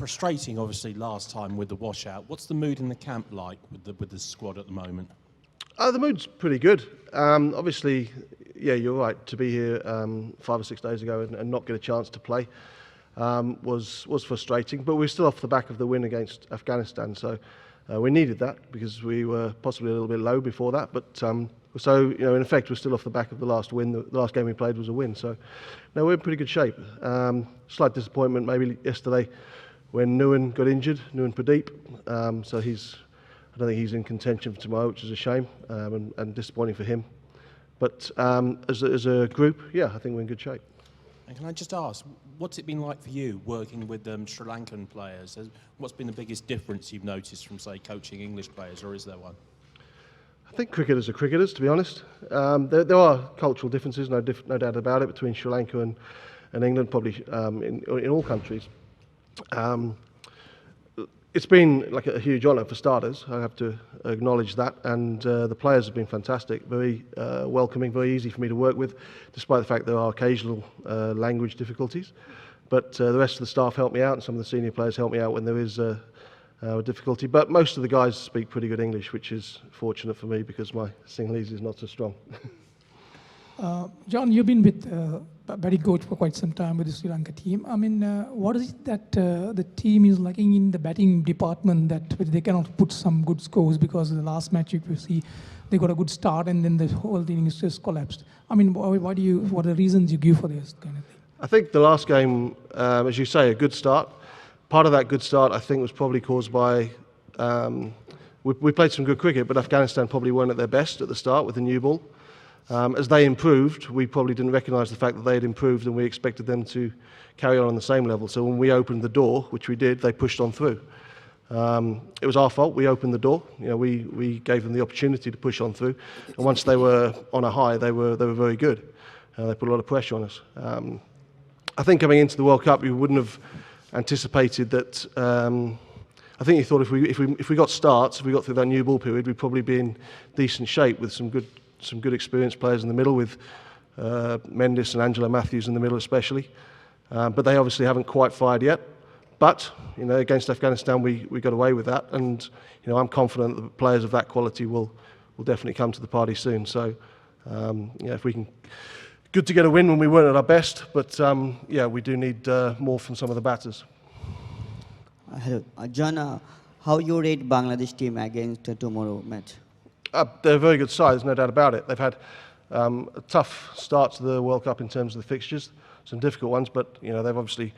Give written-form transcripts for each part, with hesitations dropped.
Frustrating, obviously, last time with the washout. What's the mood in the camp like with the squad at the moment? The mood's pretty good. Obviously, yeah, you're right. To be here 5 or 6 days ago and not get a chance to play was frustrating. But we're still off the back of the win against Afghanistan, so we needed that because we were possibly a little bit low before that. But so in effect, we're still off the back of the last win. The last game we played was a win, so no, we're in pretty good shape. Slight disappointment maybe yesterday when Nuwan got injured, Nuwan Pradeep. So I don't think he's in contention for tomorrow, which is a shame and disappointing for him. But as a group, yeah, I think we're in good shape. And can I just ask, what's it been like for you working with Sri Lankan players? What's been the biggest difference you've noticed from, say, coaching English players, or is there one? I think cricketers are cricketers, to be honest. There are cultural differences, no doubt about it, between Sri Lanka and England, probably in all countries. It's been like a huge honour for starters, I have to acknowledge that, and the players have been fantastic, very welcoming, very easy for me to work with, despite the fact there are occasional language difficulties. But the rest of the staff help me out, and some of the senior players help me out when there is a difficulty. But most of the guys speak pretty good English, which is fortunate for me because my Sinhalese is not so strong. Jon, you've been with Batting coach for quite some time with the Sri Lanka team. I mean, what is it that the team is lacking in the batting department that they cannot put some good scores? Because in the last match, you could see they got a good start and then the whole thing is just collapsed. I mean, what are the reasons you give for this kind of thing? I think the last game, as you say, a good start. Part of that good start, I think, was probably caused by we played some good cricket, but Afghanistan probably weren't at their best at the start with the new ball. As they improved, we probably didn't recognise the fact that they had improved and we expected them to carry on the same level. So when we opened the door, which we did, they pushed on through. It was our fault. We opened the door. We gave them the opportunity to push on through. And once they were on a high, they were very good. They put a lot of pressure on us. I think coming into the World Cup, we wouldn't have anticipated that. I think you thought if we got starts, if we got through that new ball period, we'd probably be in decent shape with some good experienced players in the middle, with Mendes and Angelo Matthews in the middle especially. But they obviously haven't quite fired yet. But against Afghanistan, we got away with that, and I'm confident that players of that quality will definitely come to the party soon. So if we can, good to get a win when we weren't at our best. But we do need more from some of the batters. Hello, Jon. How you rate Bangladesh team against tomorrow match? They're a very good side, there's no doubt about it. They've had a tough start to the World Cup in terms of the fixtures, some difficult ones, but they've obviously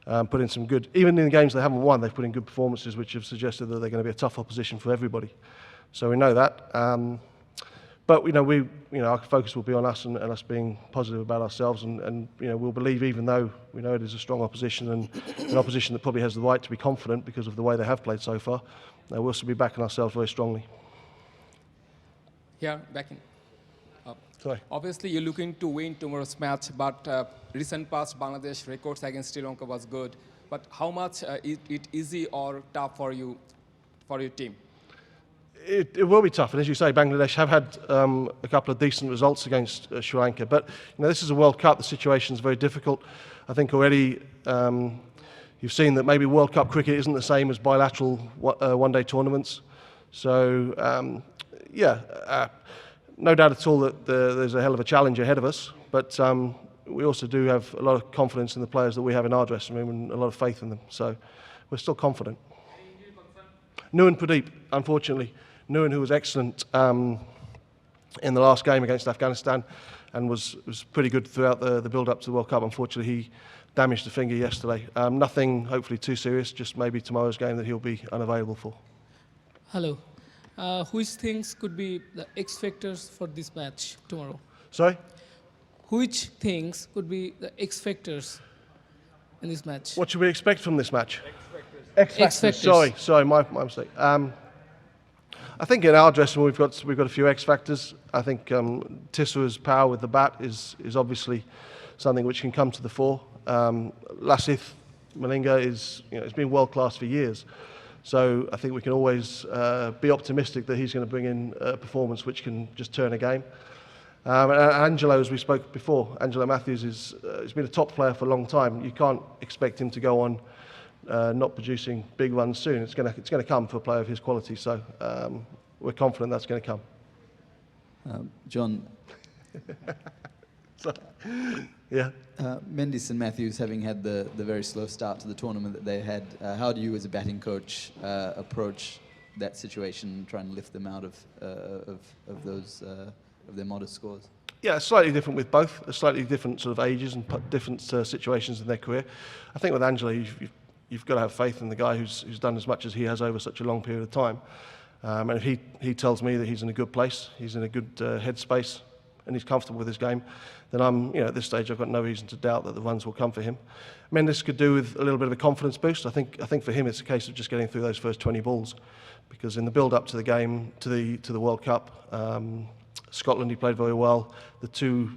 put in some good, even in the games they haven't won, they've put in good performances which have suggested that they're going to be a tough opposition for everybody. So we know that. But our focus will be on us and us being positive about ourselves, and we'll believe, even though we know it is a strong opposition and an opposition that probably has the right to be confident because of the way they have played so far, we'll still be backing ourselves very strongly. Here, backing. Sorry. Obviously, you're looking to win tomorrow's match, but recent past Bangladesh records against Sri Lanka was good. But how much is it easy or tough for you, for your team? It will be tough, and as you say, Bangladesh have had a couple of decent results against Sri Lanka. But this is a World Cup; the situation is very difficult. I think already you've seen that maybe World Cup cricket isn't the same as bilateral one-day tournaments. So no doubt at all that there's a hell of a challenge ahead of us. But we also do have a lot of confidence in the players that we have in our dressing room and a lot of faith in them. So we're still confident. Nuwan Pradeep, unfortunately. Nuwan, who was excellent in the last game against Afghanistan and was pretty good throughout the build-up to the World Cup. Unfortunately, he damaged the finger yesterday. Nothing, hopefully, too serious, just maybe tomorrow's game that he'll be unavailable for. Hello. Which things could be the X factors for this match tomorrow? Sorry? Which things could be the X factors in this match? What should we expect from this match? X factors. Sorry, my mistake. I think in our dressing room we've got a few X factors. I think Tisra's power with the bat is obviously something which can come to the fore. Lasith Malinga has been world class for years, so I think we can always be optimistic that he's going to bring in a performance which can just turn a game. And Angelo, as we spoke before, Angelo Matthews has been a top player for a long time. You can't expect him to go on not producing big runs soon. It's going to come for a player of his quality. So we're confident that's going to come. John, Yeah. Mendes and Matthews having had the very slow start to the tournament that they had, how do you as a batting coach approach that situation, try and lift them out of those of their modest scores? Yeah, it's slightly different with both. Slightly different sort of ages and different situations in their career. I think with Angela, you've got to have faith in the guy who's done as much as he has over such a long period of time. And if he tells me that he's in a good place, he's in a good headspace, and he's comfortable with his game, then at this stage I've got no reason to doubt that the runs will come for him. Mendes could do with a little bit of a confidence boost. I think for him it's a case of just getting through those first 20 balls, because in the build-up to the game, to the World Cup, Scotland he played very well. The two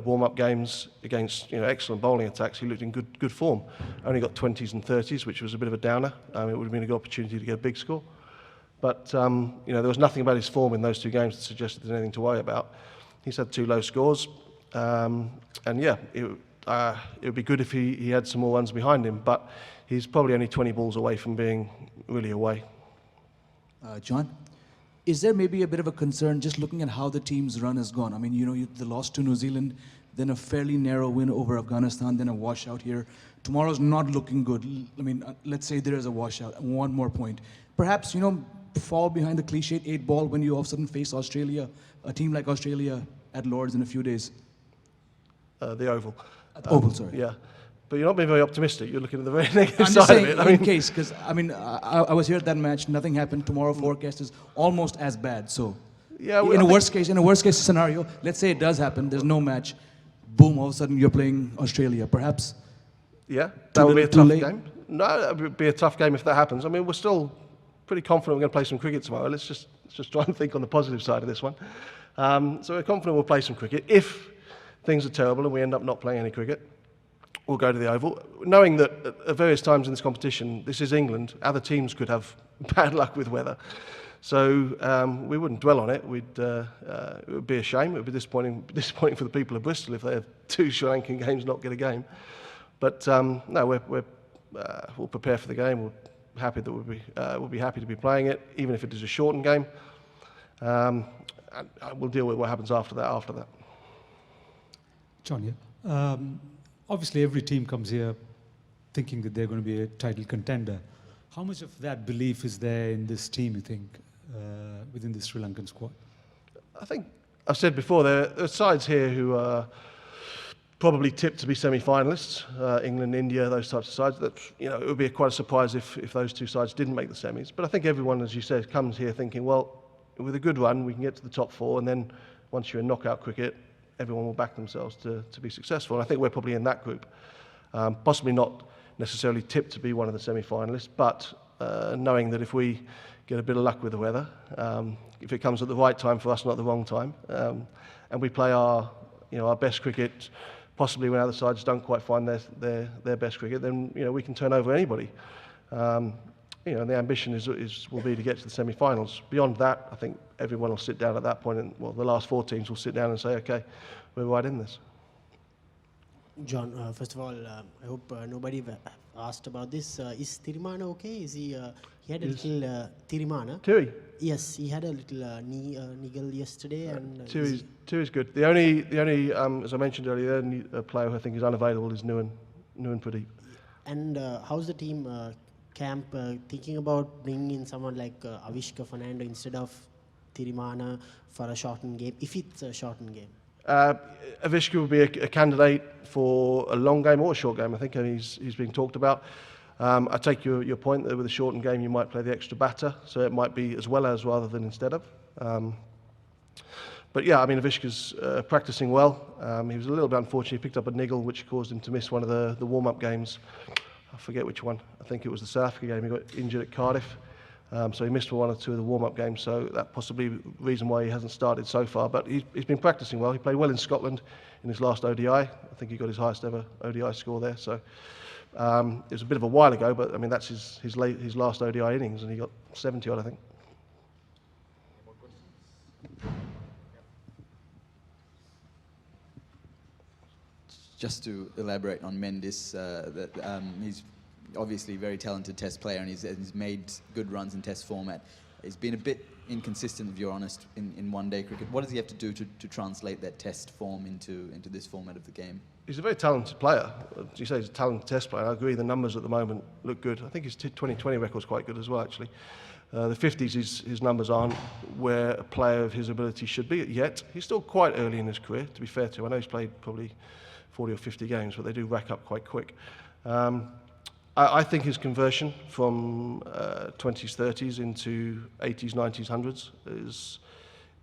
warm-up games against excellent bowling attacks, he looked in good form. Only got 20s and 30s, which was a bit of a downer. It would have been a good opportunity to get a big score. But there was nothing about his form in those two games that suggested there's anything to worry about. He's had 2 low scores, and yeah, it would be good if he had some more runs behind him. But he's probably only 20 balls away from being really away. John, is there maybe a bit of a concern just looking at how the team's run has gone? I mean, the loss to New Zealand, then a fairly narrow win over Afghanistan, then a washout here. Tomorrow's not looking good. I mean, let's say there is a washout, 1 more point. Perhaps, fall behind the cliched 8 ball when you all of a sudden face Australia, a team like Australia at Lords in a few days. The Oval. At Oval, sorry. Yeah. But you're not being very optimistic. You're looking at the very negative I'm just side saying, of it. in case, because I was here at that match. Nothing happened. Tomorrow forecast is almost as bad. So, Yeah, in a worst case scenario, let's say it does happen. There's no match. Boom! All of a sudden you're playing Australia. Perhaps. Yeah, that would be a too tough late? game. No, that would be a tough game if that happens. I mean, we're still pretty confident we're going to play some cricket tomorrow. Let's just try and think on the positive side of this one. So we're confident we'll play some cricket. If things are terrible and we end up not playing any cricket, we'll go to the Oval, knowing that at various times in this competition, this is England, other teams could have bad luck with weather. So we wouldn't dwell on it. It would be a shame. It would be disappointing for the people of Bristol if they have 2 Sri Lankan games not get a game. But no, we'll prepare for the game. We'll be happy to be playing it, even if it is a shortened game. And we'll deal with what happens after that. John, yeah. Obviously, every team comes here thinking that they're going to be a title contender. How much of that belief is there in this team, you think, within the Sri Lankan squad? I think I've said before, there are sides here who are probably tipped to be semi-finalists. England, India, those types of sides. That it would be quite a surprise if those 2 sides didn't make the semis. But I think everyone, as you said, comes here thinking, well, with a good run, we can get to the top 4, and then once you're in knockout cricket, everyone will back themselves to be successful. And I think we're probably in that group. Possibly not necessarily tipped to be one of the semi-finalists, but knowing that if we get a bit of luck with the weather, if it comes at the right time for us, not the wrong time, and we play our best cricket, possibly when other sides don't quite find their best cricket, then we can turn over anybody. And the ambition will be to get to the semi-finals. Beyond that, I think everyone will sit down at that point, and the last 4 teams will sit down and say, okay, we're right in this. John, first of all, I hope nobody asked about this. Is Tirimana okay? Is he had a little Tirimana? Tui? Yes, he had a little knee niggle yesterday. And Tui's good. The only as I mentioned earlier, the only player who I think is unavailable is Nuan Pradeep. And how's the team camp thinking about bringing in someone like Avishka Fernando instead of Tirimana for a shortened game, if it's a shortened game? Avishka will be a candidate for a long game or a short game. I think he's being talked about. I take your point that with a shortened game you might play the extra batter, so it might be as well as rather than instead of. But yeah, I mean, Avishka's practicing well. He was a little bit unfortunate. He picked up a niggle which caused him to miss one of the warm-up games. I forget which one. I think it was the South Africa game. He got injured at Cardiff. So he missed 1 or 2 of the warm-up games, so that possibly the reason why he hasn't started so far. But he's been practicing well. He played well in Scotland in his last ODI. I think he got his highest ever ODI score there. So it was a bit of a while ago, but I mean that's his last ODI innings, and he got 70 odd, I think. Just to elaborate on Mendes, he's obviously very talented Test player, and he's made good runs in Test format. He's been a bit inconsistent, if you're honest, in one-day cricket. What does he have to do to translate that Test form into this format of the game? He's a very talented player. As you say, he's a talented Test player. I agree, the numbers at the moment look good. I think his 2020 record's quite good as well, actually. The 50s, his numbers aren't where a player of his ability should be yet. He's still quite early in his career, to be fair to him. I know he's played probably 40 or 50 games, but they do rack up quite quick. I think his conversion from 20s, 30s into 80s, 90s, 100s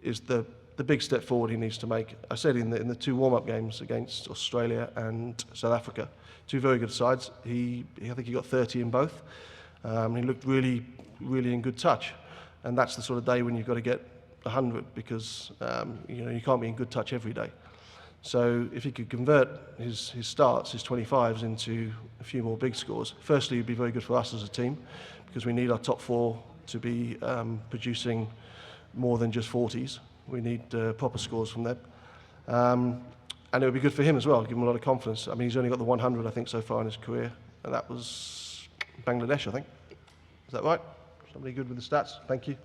is the big step forward he needs to make. I said in the two warm-up games against Australia and South Africa, two very good sides. I think he got 30 in both. He looked really in good touch, and that's the sort of day when you've got to get 100 because you can't be in good touch every day. So if he could convert his starts, his 25s, into a few more big scores, firstly it'd be very good for us as a team because we need our top four to be producing more than just 40s. We need proper scores from them. And it would be good for him as well, give him a lot of confidence. I mean, he's only got the 100, I think, so far in his career, and that was Bangladesh, I think. Is that right? Somebody good with the stats? Thank you.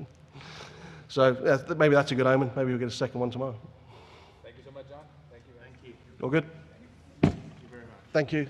So maybe that's a good omen. Maybe we'll get a second one tomorrow. Thank you so much, Jon. Thank you. All good? Thank you very much. Thank you.